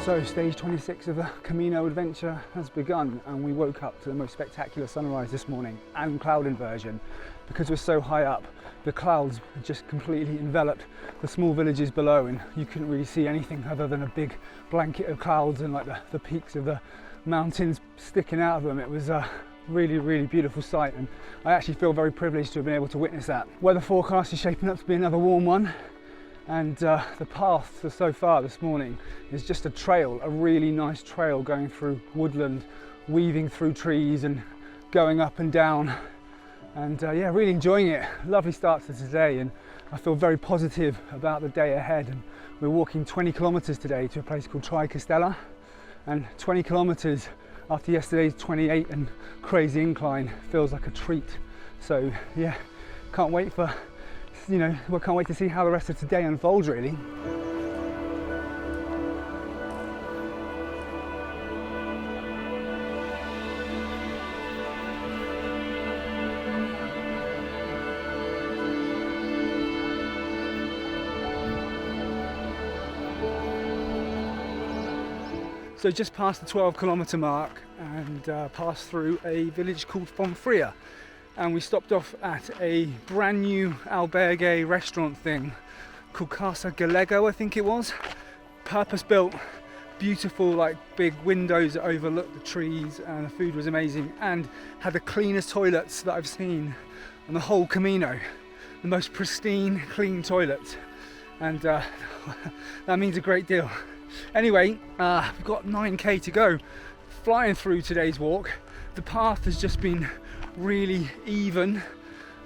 So stage 26 of the Camino adventure has begun, and we woke up to the most spectacular sunrise this morning and cloud inversion. Because we're so high up, the clouds just completely enveloped the small villages below, and you couldn't really see anything other than a big blanket of clouds and like the peaks of the mountains sticking out of them. It was a really beautiful sight, and I actually feel very privileged to have been able to witness that. Weather forecast is shaping up to be another warm one. And the path so far this morning is just a trail, a really nice trail going through woodland, weaving through trees and going up and down. And yeah, really enjoying it. Lovely start to today, and I feel very positive about the day ahead. And we're walking 20 kilometers today to a place called Compostela, and 20 kilometers after yesterday's 28 and crazy incline feels like a treat. So yeah, can't wait to see how the rest of today unfolds, really. So just past the 12-kilometer mark and passed through a village called Fonfria. And we stopped off at a brand new albergue restaurant thing called Casa Gallego, I think it was. Purpose built, beautiful, like big windows that overlook the trees, and the food was amazing and had the cleanest toilets that I've seen on the whole Camino. The most pristine, clean toilets, and that means a great deal. Anyway, we've got 9k to go. Flying through today's walk. The path has just been really even,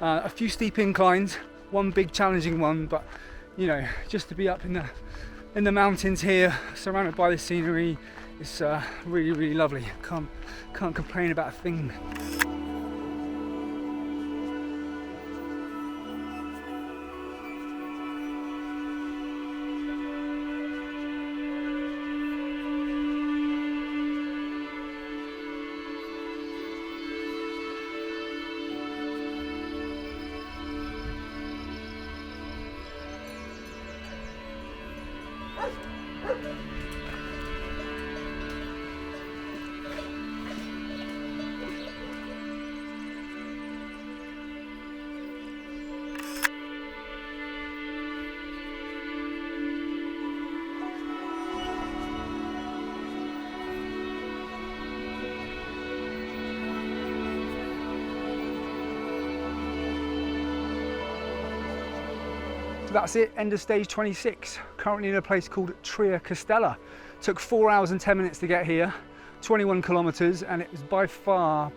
a few steep inclines, one big challenging one, but you know, just to be up in the mountains here, surrounded by the scenery, it's really lovely. Can't complain about a thing. So that's it, end of stage 26. Currently in a place called Compostela. Took 4 hours and 10 minutes to get here, 21 kilometers, and it was by far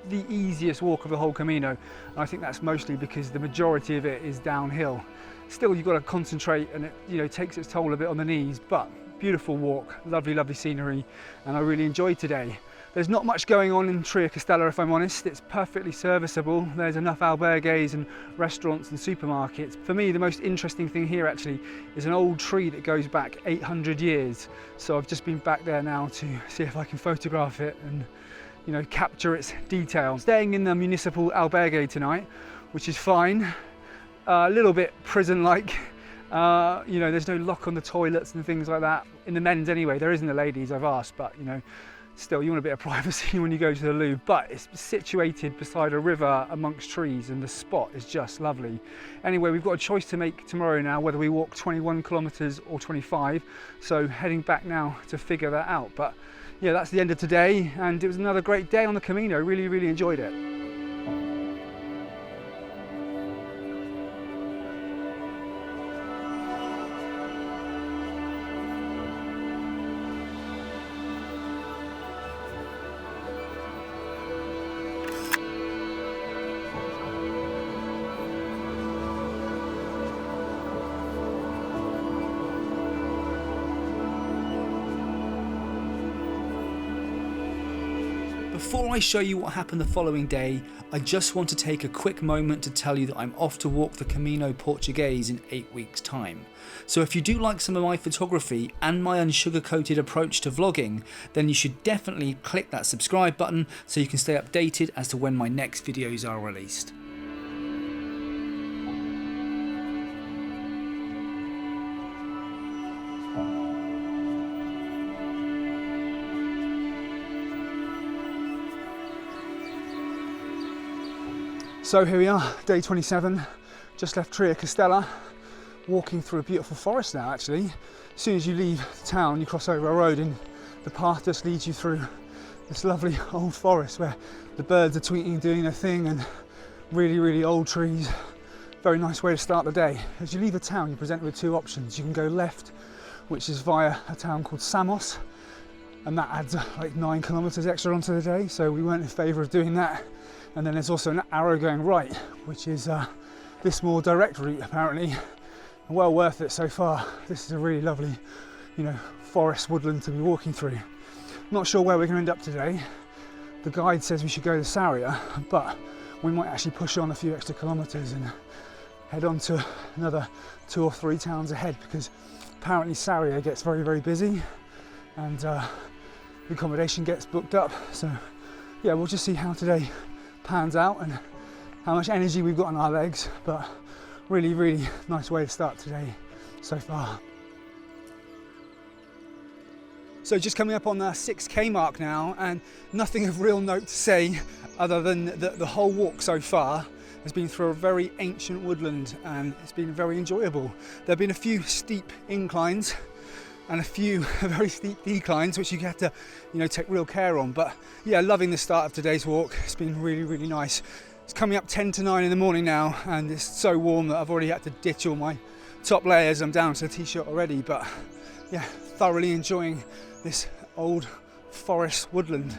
the easiest walk of the whole Camino. And I think that's mostly because the majority of it is downhill. Still, you've got to concentrate, and it takes its toll a bit on the knees, but beautiful walk, lovely scenery, and I really enjoyed today. There's not much going on in Compostela, if I'm honest. It's perfectly serviceable. There's enough albergues and restaurants and supermarkets. For me, the most interesting thing here actually is an old tree that goes back 800 years. So I've just been back there now to see if I can photograph it and capture its detail. Staying in the municipal albergue tonight, which is fine. A little bit prison-like. There's no lock on the toilets and things like that. In the men's anyway, there isn't the ladies, I've asked, but still, you want a bit of privacy when you go to the loo. But it's situated beside a river amongst trees, and the spot is just lovely. Anyway, we've got a choice to make tomorrow now, whether we walk 21 kilometers or 25. So heading back now to figure that out. But yeah, that's the end of today, and it was another great day on the Camino. Really enjoyed it. Before I show you what happened the following day, I just want to take a quick moment to tell you that I'm off to walk the Camino Portuguese in 8 weeks' time. So if you do like some of my photography and my unsugar-coated approach to vlogging, then you should definitely click that subscribe button so you can stay updated as to when my next videos are released. So here we are, day 27, just left Tria Castella, walking through a beautiful forest now actually. As soon as you leave town, you cross over a road and the path just leads you through this lovely old forest where the birds are tweeting, doing their thing, and really, really old trees. Very nice way to start the day. As you leave a town, you're presented with two options. You can go left, which is via a town called Samos, and that adds like 9 kilometers extra onto the day, so we weren't in favor of doing that. And then there's also an arrow going right, which is this more direct route apparently. Well worth it so far. This is a really lovely, forest woodland to be walking through. Not sure where we're going to end up today. The guide says we should go to Saria, but we might actually push on a few extra kilometers and head on to another 2 or 3 towns ahead, because apparently Saria gets very, very busy and the accommodation gets booked up. So yeah, we'll just see how today pans out and how much energy we've got on our legs, but really, really nice way to start today so far. So just coming up on the 6k mark now, and nothing of real note to say other than that the whole walk so far has been through a very ancient woodland and it's been very enjoyable. There have been a few steep inclines and a few very steep declines which you have to take real care on, but yeah, loving the start of today's walk. It's been really, really nice. It's coming up 10 to 9 in the morning now, and it's so warm that I've already had to ditch all my top layers. I'm down to a t-shirt already, but yeah, thoroughly enjoying this old forest woodland.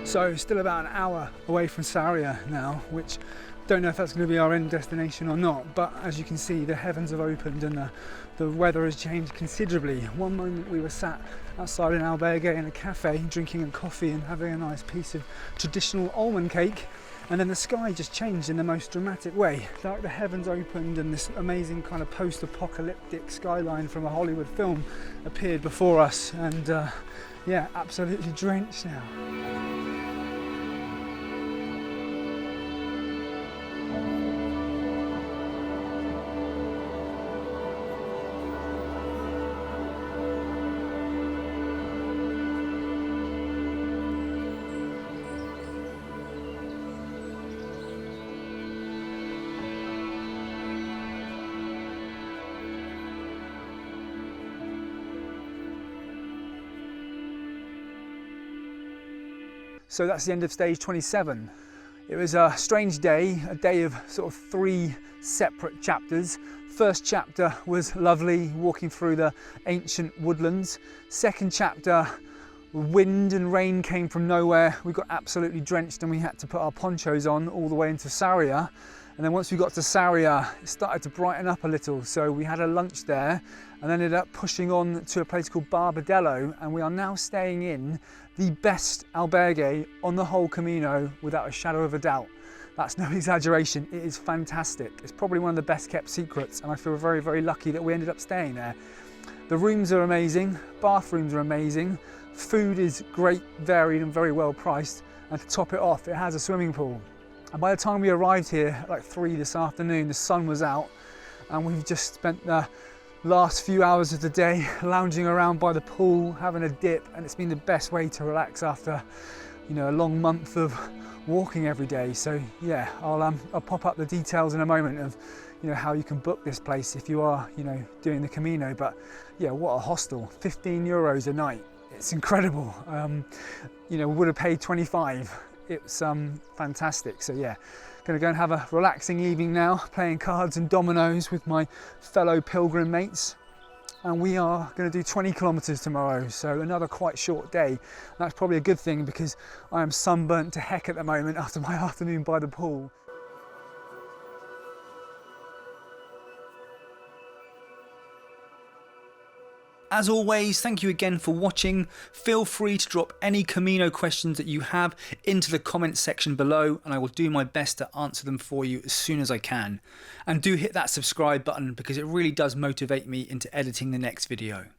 So still about an hour away from Saria now, which don't know if that's going to be our end destination or not, but as you can see, the heavens have opened and the weather has changed considerably. One moment we were sat outside an albergue in a cafe drinking a coffee and having a nice piece of traditional almond cake, and then the sky just changed in the most dramatic way. Like the heavens opened and this amazing kind of post-apocalyptic skyline from a Hollywood film appeared before us, and yeah, absolutely drenched now. So that's the end of stage 27. It was a strange day, a day of sort of 3 separate chapters. First chapter was lovely, walking through the ancient woodlands. Second chapter, wind and rain came from nowhere. We got absolutely drenched and we had to put our ponchos on all the way into Saria. And then once we got to Saria, it started to brighten up a little. So we had a lunch there and ended up pushing on to a place called Barbadello. And we are now staying in the best albergue on the whole Camino without a shadow of a doubt. That's no exaggeration, it is fantastic. It's probably one of the best kept secrets, and I feel very, very lucky that we ended up staying there. The rooms are amazing, bathrooms are amazing, food is great, varied and very well priced, and to top it off, it has a swimming pool. And by the time we arrived here at like 3 this afternoon, the sun was out, and we've just spent the last few hours of the day lounging around by the pool, having a dip, and it's been the best way to relax after a long month of walking every day. So yeah, I'll pop up the details in a moment of how you can book this place if you are doing the Camino. But yeah, what a hostel, 15 euros a night, it's incredible. We would have paid 25. It's fantastic. So yeah, gonna go and have a relaxing evening now, playing cards and dominoes with my fellow pilgrim mates. And we are going to do 20 kilometers tomorrow, so another quite short day. That's probably a good thing because I am sunburnt to heck at the moment after my afternoon by the pool. As always, thank you again for watching. Feel free to drop any Camino questions that you have into the comments section below, and I will do my best to answer them for you as soon as I can. And do hit that subscribe button because it really does motivate me into editing the next video.